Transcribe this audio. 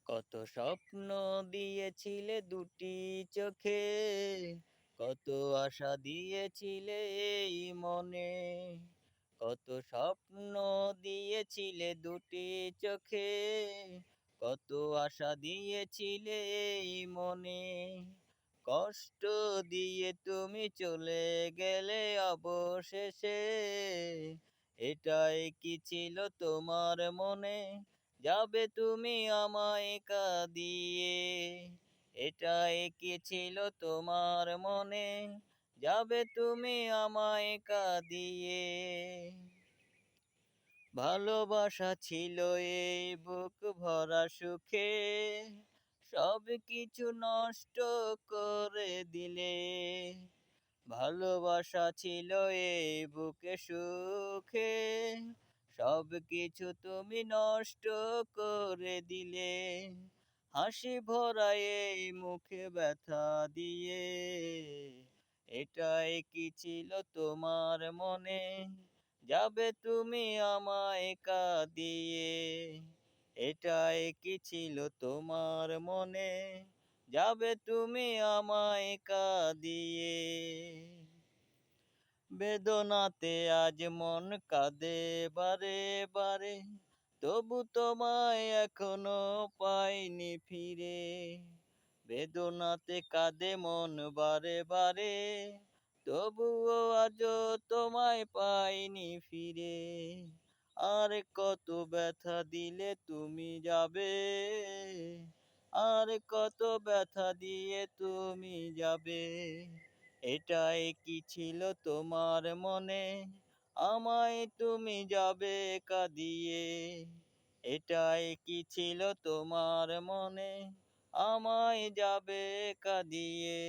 কত স্বপ্ন দিয়েছিলে দুটি চোখে, কত আশা দিয়েছিলে এই মনে। কত স্বপ্ন দিয়েছিলে দুটি চোখে, কত আশা দিয়েছিলে এই মনে। কষ্ট দিয়ে তুমি চলে গেলে অবশেষে, এটাই কি ছিল তোমার মনে? যাবে তুমি আমায় কাঁদিয়ে, এটাই কি ছিল তোমার মনে? যাবে তুমি আমায় কাঁদিয়ে। ভালোবাসা ছিল এই বুক ভরা সুখে, সব কিছু নষ্ট করে দিলে। ভালোবাসা ছিল এই বুকে সুখে, সব কিছু তুমি নষ্ট করে দিলে। হাসি ভরা এই মুখে ব্যথা দিয়ে, এটাই কি ছিল তোমার মনে? যাবে তুমি আমায় কাঁদিয়ে, এটাই কি ছিল তোমার মনে? যাবে তুমি আমায় কাঁদিয়ে। বেদনাতে আজ মন কাঁদে বারে বারে, তবু তোমায় এখনো পাইনি ফিরে। বেদনাতে কাঁদে মন বারে বারে, তবুও আজও তোমায় পাইনি ফিরে। আর কত ব্যথা দিলে তুমি যাবে, আর কত ব্যথা দিয়ে তুমি যাবে। এটাই কি ছিল তোমার মনে? আমায় তুমি যাবে কাঁদিয়ে, এটাই কি ছিল তোমার মনে? আমায় যাবে কাঁদিয়ে।